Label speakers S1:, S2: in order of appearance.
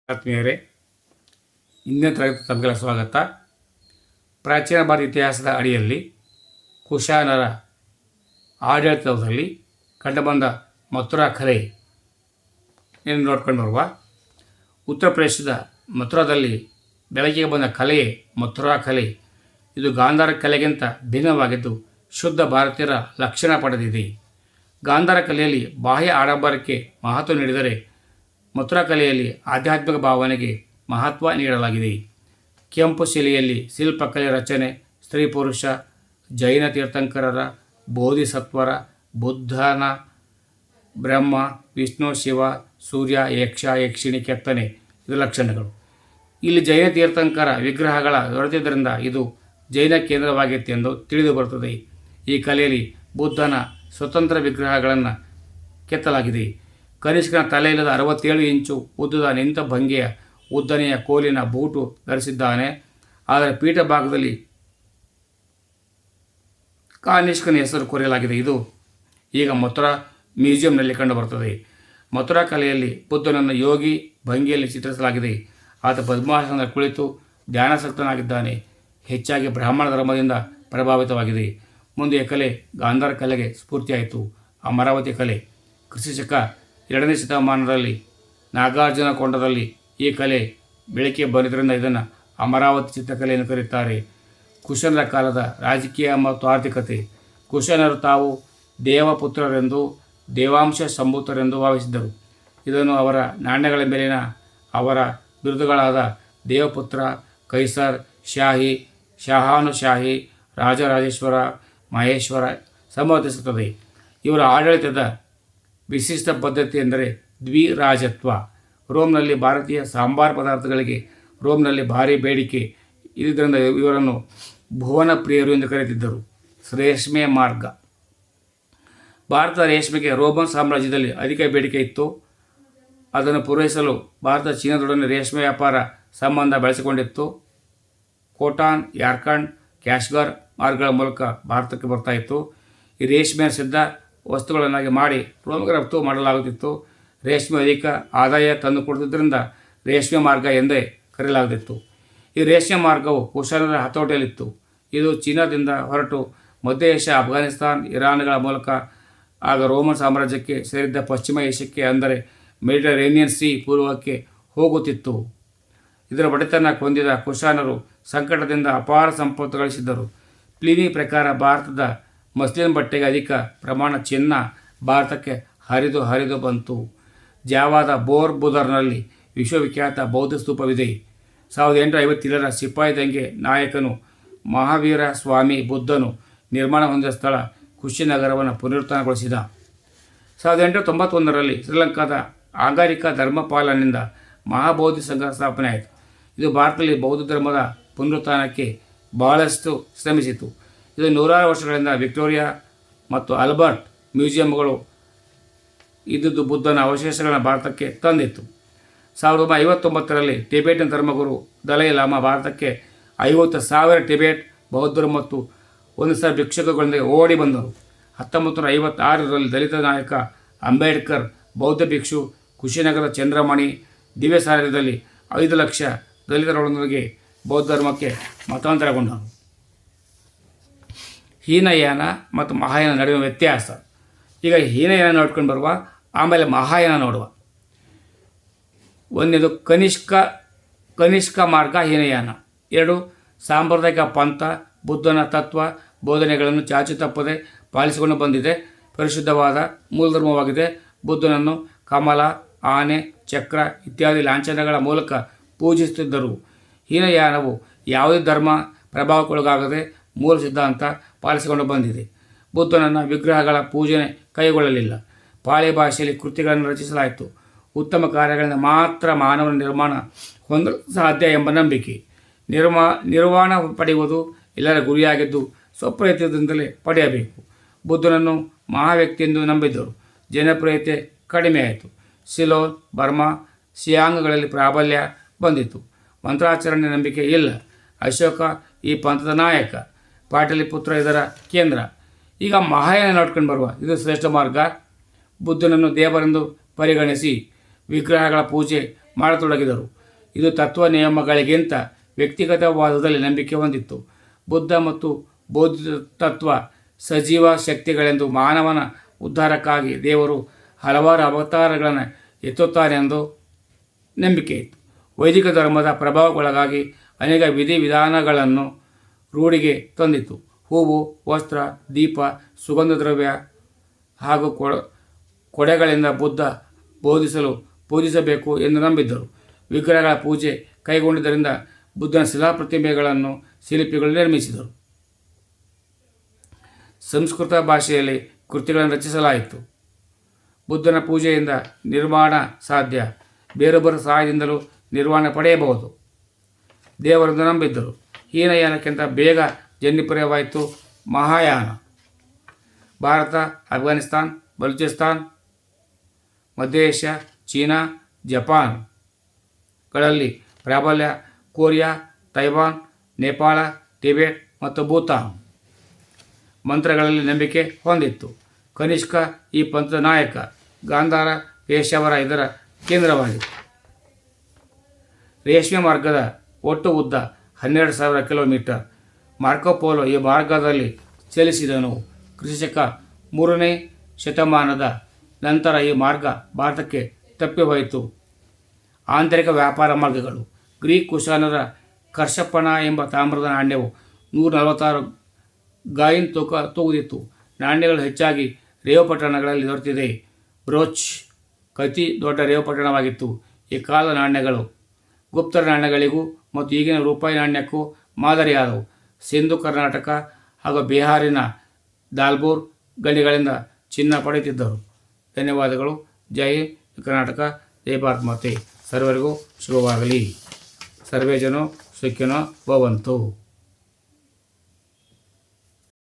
S1: ಆತ್ಮೀಯರೇ, ಇಂದಿನ ತರಗತಿ ತಮಗೆಲ್ಲ ಸ್ವಾಗತ. ಪ್ರಾಚೀನ ಭಾರತ ಇತಿಹಾಸದ ಅಡಿಯಲ್ಲಿ ಕುಶಾನರ ಆಡಳಿತದಲ್ಲಿ ಕಂಡುಬಂದ ಮಥುರಾ ಕಲೆ ಏನು ನೋಡ್ಕೊಂಡು ಬರುವ. ಉತ್ತರ ಪ್ರದೇಶದ ಮಥುರಾದಲ್ಲಿ ಬೆಳಕಿಗೆ ಬಂದ ಕಲೆಯೇ ಮಥುರಾ ಕಲೆ. ಇದು ಗಾಂಧಾರ ಕಲೆಗಿಂತ ಭಿನ್ನವಾಗಿದ್ದು ಶುದ್ಧ ಭಾರತೀಯರ ಲಕ್ಷಣ ಪಡೆದಿದೆ. ಗಾಂಧಾರ ಕಲೆಯಲ್ಲಿ ಬಾಹ್ಯ ಆಡಂಬರಕ್ಕೆ ಮಹತ್ವ ನೀಡಿದರೆ ಮಥುರಾ ಕಲೆಯಲ್ಲಿ ಆಧ್ಯಾತ್ಮಿಕ ಭಾವನೆಗೆ ಮಹತ್ವ ನೀಡಲಾಗಿದೆ. ಕೆಂಪು ಶಿಲೆಯಲ್ಲಿ ಶಿಲ್ಪಕಲೆ ರಚನೆ, ಸ್ತ್ರೀ ಪುರುಷ, ಜೈನ ತೀರ್ಥಂಕರರ, ಬೋಧಿಸತ್ವರ, ಬುದ್ಧನ, ಬ್ರಹ್ಮ, ವಿಷ್ಣು, ಶಿವ, ಸೂರ್ಯ, ಯಕ್ಷ, ಯಕ್ಷಿಣಿ ಕೆತ್ತನೆ ಇದು ಲಕ್ಷಣಗಳು. ಇಲ್ಲಿ ಜೈನ ತೀರ್ಥಂಕರ ವಿಗ್ರಹಗಳ ದೊರೆತಿದ್ದರಿಂದ ಇದು ಜೈನ ಕೇಂದ್ರವಾಗಿತ್ತೆಂದು ತಿಳಿದು ಬರುತ್ತದೆ. ಈ ಕಲೆಯಲ್ಲಿ ಬುದ್ಧನ ಸ್ವತಂತ್ರ ವಿಗ್ರಹಗಳನ್ನು ಕೆತ್ತಲಾಗಿದೆ. ಕನಿಷ್ಕನ ತಲೆಯಿಲ್ಲದ 67 ಇಂಚು ಉದ್ದದ ನಿಂತ ಭಂಗಿಯ ಉದ್ದನೆಯ ಕೋಲಿನ ಬೂಟು ಧರಿಸಿದ್ದಾನೆ. ಆದರೆ ಪೀಠ ಭಾಗದಲ್ಲಿ ಕಾನಿಷ್ಕನ ಹೆಸರು ಕೊರೆಯಲಾಗಿದೆ. ಇದು ಈಗ ಮಥುರಾ ಮ್ಯೂಸಿಯಂನಲ್ಲಿ ಕಂಡುಬರುತ್ತದೆ. ಮಥುರಾ ಕಲೆಯಲ್ಲಿ ಬುದ್ಧನನ್ನು ಯೋಗಿ ಭಂಗಿಯಲ್ಲಿ ಚಿತ್ರಿಸಲಾಗಿದೆ. ಆತ ಪದ್ಮಾಸನದಲ್ಲಿ ಕುಳಿತು ಧ್ಯಾನಾಸಕ್ತನಾಗಿದ್ದಾನೆ. ಹೆಚ್ಚಾಗಿ ಬ್ರಾಹ್ಮಣ ಧರ್ಮದಿಂದ ಪ್ರಭಾವಿತವಾಗಿದೆ. ಮುಂದೆ ಕಲೆ ಗಾಂಧಾರ ಕಲೆಗೆ ಸ್ಫೂರ್ತಿಯಾಯಿತು. ಅಮರಾವತಿ ಕಲೆ ಕ್ರಿಸ್ತಶಕ 2ನೇ ಶತಮಾನದಲ್ಲಿ ನಾಗಾರ್ಜುನ ಕೊಂಡದಲ್ಲಿ ಈ ಕಲೆ ಬೆಳಕಿಗೆ ಬಂದಿದ್ದರಿಂದ ಇದನ್ನು ಅಮರಾವತಿ ಚಿತ್ರಕಲೆ ಎಂದು ಕರೆಯುತ್ತಾರೆ. ಕುಶಾನರ ಕಾಲದ ರಾಜಕೀಯ ಮತ್ತು ಆರ್ಥಿಕತೆ. ಕುಶಾನರು ತಾವು ದೇವಪುತ್ರರೆಂದು, ದೇವಾಂಶ ಸಂಭೂತರೆಂದು ಭಾವಿಸಿದ್ದರು. ಇದನ್ನು ಅವರ ನಾಣ್ಯಗಳ ಮೇಲಿನ ಅವರ ಬಿರುದುಗಳಾದ ದೇವಪುತ್ರ, ಕೈಸರ್, ಶಾಹಿ, ಶಹಾನುಶಾಹಿ, ರಾಜರಾಜೇಶ್ವರ, ಮಹೇಶ್ವರ ಸಮರ್ಥಿಸುತ್ತದೆ. ಇವರ ಆಡಳಿತದ ವಿಶಿಷ್ಟ ಪದ್ಧತಿ ಎಂದರೆ ದ್ವಿರಾಜತ್ವ. ರೋಮ್ನಲ್ಲಿ ಭಾರತೀಯ ಸಾಂಬಾರ್ ಪದಾರ್ಥಗಳಿಗೆ ರೋಮ್ನಲ್ಲಿ ಭಾರಿ ಬೇಡಿಕೆ ಇದ್ದುದರಿಂದ ಇವರನ್ನು ಭುವನ ಪ್ರಿಯರು ಎಂದು ಕರೆಯುತ್ತಿದ್ದರು. ರೇಷ್ಮೆ ಮಾರ್ಗ. ಭಾರತದ ರೇಷ್ಮೆಗೆ ರೋಮನ್ ಸಾಮ್ರಾಜ್ಯದಲ್ಲಿ ಅಧಿಕ ಬೇಡಿಕೆ ಇತ್ತು. ಅದನ್ನು ಪೂರೈಸಲು ಭಾರತ ಚೀನಾದೊಡನೆ ರೇಷ್ಮೆ ವ್ಯಾಪಾರ ಸಂಬಂಧ ಬೆಳೆಸಿಕೊಂಡಿತ್ತು. ಕೋಟಾನ್, ಯಾರ್ಕಂಡ್, ಕ್ಯಾಶ್ಗರ್ ಮಾರ್ಗಗಳ ಮೂಲಕ ಭಾರತಕ್ಕೆ ಬರ್ತಾಯಿತ್ತು. ಈ ರೇಷ್ಮೆ ಸಿದ್ಧ ವಸ್ತುಗಳನ್ನಾಗಿ ಮಾಡಿ ರೋಮಿಗೆ ರಫ್ತು ಮಾಡಲಾಗುತ್ತಿತ್ತು. ರೇಷ್ಮೆ ಅಧಿಕ ಆದಾಯ ತಂದುಕೊಡುತ್ತಿದ್ದರಿಂದ ರೇಷ್ಮೆ ಮಾರ್ಗ ಎಂದೇ ಕರೆಯಲಾಗುತ್ತಿತ್ತು. ಈ ರೇಷ್ಮೆ ಮಾರ್ಗವು ಕುಶಾನರ ಹತೋಟಿಯಲ್ಲಿತ್ತು. ಇದು ಚೀನಾದಿಂದ ಹೊರಟು ಮಧ್ಯ ಏಷ್ಯಾ, ಅಫ್ಘಾನಿಸ್ತಾನ್, ಇರಾನ್ಗಳ ಮೂಲಕ ಆಗ ರೋಮನ್ ಸಾಮ್ರಾಜ್ಯಕ್ಕೆ ಸೇರಿದ್ದ ಪಶ್ಚಿಮ ಏಷ್ಯಕ್ಕೆ ಅಂದರೆ ಮೆಡಿಟರೇನಿಯನ್ ಸೀ ಪೂರ್ವಕ್ಕೆ ಹೋಗುತ್ತಿತ್ತು. ಇದರ ಬಡತನ ಹೊಂದಿದ ಕುಶಾನರು ಸಂಕಟದಿಂದ ಅಪಾರ ಸಂಪತ್ತು ಗಳಿಸಿದ್ದರು. ಪ್ಲಿನಿ ಪ್ರಕಾರ ಭಾರತದ ಮಸ್ಲಿನ್ ಬಟ್ಟೆಗೆ ಅಧಿಕ ಪ್ರಮಾಣ ಚಿನ್ನ ಭಾರತಕ್ಕೆ ಹರಿದು ಬಂತು. ಜಾವಾದ ಬೋರ್ ಬುದರ್ನಲ್ಲಿ ವಿಶ್ವವಿಖ್ಯಾತ ಬೌದ್ಧ ಸ್ತೂಪವಿದೆ. 1857ರ ಸಿಪಾಯಿ ದಂಗೆ ನಾಯಕನು ಮಹಾವೀರ ಸ್ವಾಮಿ ಬುದ್ಧನು ನಿರ್ಮಾಣ ಹೊಂದಿದ ಸ್ಥಳ ಕುಶಿನಗರವನ್ನು ಪುನರುತ್ಥಾನಗೊಳಿಸಿದ. 1891ರಲ್ಲಿ ಶ್ರೀಲಂಕಾದ ಆಂಗಾರಿಕ ಧರ್ಮಪಾಲನಿಂದ ಮಹಾಬೌದ್ಧ ಸಂಘ ಸ್ಥಾಪನೆ ಆಯಿತು. ಇದು ಭಾರತದಲ್ಲಿ ಬೌದ್ಧ ಧರ್ಮದ ಪುನರುತ್ಥಾನಕ್ಕೆ ಬಹಳಷ್ಟು ಶ್ರಮಿಸಿತು. ಇದು ನೂರಾರು ವರ್ಷಗಳಿಂದ ವಿಕ್ಟೋರಿಯಾ ಮತ್ತು ಆಲ್ಬರ್ಟ್ ಮ್ಯೂಸಿಯಂಗಳು ಇದ್ದುದು ಬುದ್ಧನ ಅವಶೇಷಗಳನ್ನು ಭಾರತಕ್ಕೆ ತಂದಿತ್ತು. 1959ರಲ್ಲಿ ಟಿಬೆಟಿನ ಧರ್ಮಗುರು ದಲೈ ಲಾಮಾ ಭಾರತಕ್ಕೆ 50,000 ಟಿಬೆಟ್ ಬೌದ್ಧರು ಮತ್ತು 1,000 ಭಿಕ್ಷುಕಗಳೊಂದಿಗೆ ಓಡಿ ಬಂದರು. 1956ರಲ್ಲಿ ದಲಿತ ನಾಯಕ ಅಂಬೇಡ್ಕರ್ ಬೌದ್ಧ ಭಿಕ್ಷು ಕುಶಿನಗರದ ಚಂದ್ರಮಣಿ ದಿವ್ಯ ಸಾರಥ್ಯದಲ್ಲಿ 5 ಲಕ್ಷ ದಲಿತರೊಂದಿಗೆ ಬೌದ್ಧ ಧರ್ಮಕ್ಕೆ ಮತಾಂತರಗೊಂಡರು. ಹೀನಯಾನ ಮತ್ತು ಮಹಾಯಾನ ನಡುವಿನ ವ್ಯತ್ಯಾಸ. ಈಗ ಹೀನಯಾನ ನೋಡ್ಕೊಂಡು ಬರುವ, ಆಮೇಲೆ ಮಹಾಯಾನ ನೋಡುವ. ಒಂದನೇದು ಕನಿಷ್ಕ ಮಾರ್ಗ, ಹೀನಯಾನ. 2 ಸಾಂಪ್ರದಾಯಿಕ ಪಂಥ. ಬುದ್ಧನ ತತ್ವ ಬೋಧನೆಗಳನ್ನು ಚಾಚು ತಪ್ಪದೆ ಪಾಲಿಸಿಕೊಂಡು ಬಂದಿದೆ. ಪರಿಶುದ್ಧವಾದ ಮೂಲಧರ್ಮವಾಗಿದೆ. ಬುದ್ಧನನ್ನು ಕಮಲ, ಆನೆ, ಚಕ್ರ ಇತ್ಯಾದಿ ಲಾಂಛನಗಳ ಮೂಲಕ ಪೂಜಿಸುತ್ತಿದ್ದರು. ಹೀನಯಾನವು ಯಾವುದೇ ಧರ್ಮ ಪ್ರಭಾವಕ್ಕೊಳಗಾಗದೆ ಮೂಲ ಸಿದ್ಧಾಂತ ಪಾಲಿಸಿಕೊಂಡು ಬಂದಿದೆ. ಬುದ್ಧನನ್ನು ವಿಗ್ರಹಗಳ ಪೂಜನೆ ಕೈಗೊಳ್ಳಲಿಲ್ಲ. ಪಾಳಿ ಭಾಷೆಯಲ್ಲಿ ಕೃತಿಗಳನ್ನು ರಚಿಸಲಾಯಿತು. ಉತ್ತಮ ಕಾರ್ಯಗಳಿಂದ ಮಾತ್ರ ಮಾನವನ ನಿರ್ಮಾಣ ಹೊಂದಲು ಸಾಧ್ಯ ಎಂಬ ನಂಬಿಕೆ. ನಿರ್ವಾಣ ಪಡೆಯುವುದು ಎಲ್ಲರ ಗುರಿಯಾಗಿದ್ದು ಸ್ವಪ್ರಯತ್ನದಿಂದಲೇ ಪಡೆಯಬೇಕು. ಬುದ್ಧನನ್ನು ಮಹಾವ್ಯಕ್ತಿ ಎಂದು ನಂಬಿದ್ದರು. ಜನಪ್ರಿಯತೆ ಕಡಿಮೆಯಾಯಿತು. ಸಿಲೋನ್, ಬರ್ಮಾ, ಸಿಯಾಂಗ್ಗಳಲ್ಲಿ ಪ್ರಾಬಲ್ಯ ಬಂದಿತು. ಮಂತ್ರಾಚರಣೆ ನಂಬಿಕೆ ಇಲ್ಲ. ಅಶೋಕ ಈ ಪಂಥದ ನಾಯಕ. ಪಾಟಲಿಪುತ್ರ ಇದರ ಕೇಂದ್ರ. ಈಗ ಮಹಾಯಾನ ನೋಡ್ಕೊಂಡು ಬರುವ. ಇದು ಶ್ರೇಷ್ಠ ಮಾರ್ಗ. ಬುದ್ಧನನ್ನು ದೇವರೆಂದು ಪರಿಗಣಿಸಿ ವಿಗ್ರಹಗಳ ಪೂಜೆ ಮಾಡತೊಡಗಿದರು. ಇದು ತತ್ವ ನಿಯಮಗಳಿಗಿಂತ ವ್ಯಕ್ತಿಗತವಾದದಲ್ಲಿ ನಂಬಿಕೆ ಹೊಂದಿತ್ತು. ಬುದ್ಧ ಮತ್ತು ಬೌದ್ಧ ತತ್ವ ಸಜೀವ ಶಕ್ತಿಗಳೆಂದು, ಮಾನವನ ಉದ್ಧಾರಕ್ಕಾಗಿ ದೇವರು ಹಲವಾರು ಅವತಾರಗಳನ್ನು ಎತ್ತುತ್ತಾನೆಂದು ನಂಬಿಕೆ ಇತ್ತು. ವೈದಿಕ ಧರ್ಮದ ಪ್ರಭಾವಕ್ಕೊಳಗಾಗಿ ಅನೇಕ ವಿಧಿವಿಧಾನಗಳನ್ನು ರೂಢಿಗೆ ತಂದಿತ್ತು. ಹೂವು, ವಸ್ತ್ರ, ದೀಪ, ಸುಗಂಧ ದ್ರವ್ಯ ಹಾಗೂ ಕೊಡೆಗಳಿಂದ ಬುದ್ಧ ಪೂಜಿಸಬೇಕು ಎಂದು ನಂಬಿದ್ದರು. ವಿಗ್ರಹಗಳ ಪೂಜೆ ಕೈಗೊಂಡಿದ್ದರಿಂದ ಬುದ್ಧನ ಶಿಲಾಪ್ರತಿಮೆಗಳನ್ನು ಶಿಲ್ಪಿಗಳು ನಿರ್ಮಿಸಿದರು. ಸಂಸ್ಕೃತ ಭಾಷೆಯಲ್ಲಿ ಕೃತಿಗಳನ್ನು ರಚಿಸಲಾಯಿತು. ಬುದ್ಧನ ಪೂಜೆಯಿಂದ ನಿರ್ವಾಣ ಸಾಧ್ಯ. ಬೇರೊಬ್ಬರ ಸಹಾಯದಿಂದಲೂ ನಿರ್ವಾಣ ಪಡೆಯಬಹುದು. ದೇವರನ್ನು ನಂಬಿದ್ದರು. ಹೀನಯಾನಕ್ಕಿಂತ ಬೇಗ ಜನಪ್ರಿಯವಾಯಿತು ಮಹಾಯಾನ. ಭಾರತ, ಅಫ್ಘಾನಿಸ್ತಾನ್, ಬಲೂಚಿಸ್ತಾನ್, ಮಧ್ಯ ಏಷ್ಯಾ, ಚೀನಾ, ಜಪಾನ್ಗಳಲ್ಲಿ ಪ್ರಾಬಲ್ಯ. ಕೊರಿಯಾ, ತೈವಾನ್, ನೇಪಾಳ, ಟಿಬೆಟ್ ಮತ್ತು ಭೂತಾನ್ ಮಂತ್ರಗಳಲ್ಲಿ ನಂಬಿಕೆ ಹೊಂದಿತ್ತು. ಕನಿಷ್ಕ ಈ ಪಂಥದ ನಾಯಕ. ಗಾಂಧಾರ ಪೇಶಾವರ ಇದರ ಕೇಂದ್ರವಾಗಿತ್ತು. ರೇಷ್ಮೆ ಮಾರ್ಗದ ಒಟ್ಟು ಉದ್ದ 12,000 ಕಿಲೋಮೀಟರ್. ಮಾರ್ಕೋಪೋಲೋ ಈ ಮಾರ್ಗದಲ್ಲಿ ಚಲಿಸಿದನು. ಕ್ರಿಸ್ತಶಕ 3ನೇ ಶತಮಾನದ ನಂತರ ಈ ಮಾರ್ಗ ಭಾರತಕ್ಕೆ ತಪ್ಪಿಹೋಯಿತು. ಆಂತರಿಕ ವ್ಯಾಪಾರ ಮಾರ್ಗಗಳು. ಗ್ರೀಕ್ ಕುಶಾನರ ಕರ್ಷಪಣ ಎಂಬ ತಾಮ್ರದ ನಾಣ್ಯವು 146 ಗಾಯಿನ್ ತೂಗುತ್ತಿತ್ತು. ನಾಣ್ಯಗಳು ಹೆಚ್ಚಾಗಿ ರೇವುಪಟ್ಟಣಗಳಲ್ಲಿ ದೊರೆತಿದೆ. ಬ್ರೋಚ್ ಅತಿ ದೊಡ್ಡ ರೇವುಪಟ್ಟಣವಾಗಿತ್ತು. ಈ ಕಾಲದ ನಾಣ್ಯಗಳು ಗುಪ್ತರ ನಾಣ್ಯಗಳಿಗೂ ಮತ್ತು ಈಗಿನ ರೂಪಾಯಿ ನಾಣ್ಯಕ್ಕೂ ಮಾದರಿಯಾದವು. ಸಿಂಧು, ಕರ್ನಾಟಕ ಹಾಗೂ ಬಿಹಾರಿನ ದಾಲ್ಪುರ್ ಗಣಿಗಳಿಂದ ಚಿನ್ನ ಪಡೆಯುತ್ತಿದ್ದರು. ಧನ್ಯವಾದಗಳು. ಜೈ ಕರ್ನಾಟಕ, ಜೈ ಭಾರತ್ ಮಾತೆ. ಸರ್ವರಿಗೂ ಶುಭವಾಗಲಿ. ಸರ್ವೇ ಜನೋ ಸುಖಿನೋ ಭವಂತು.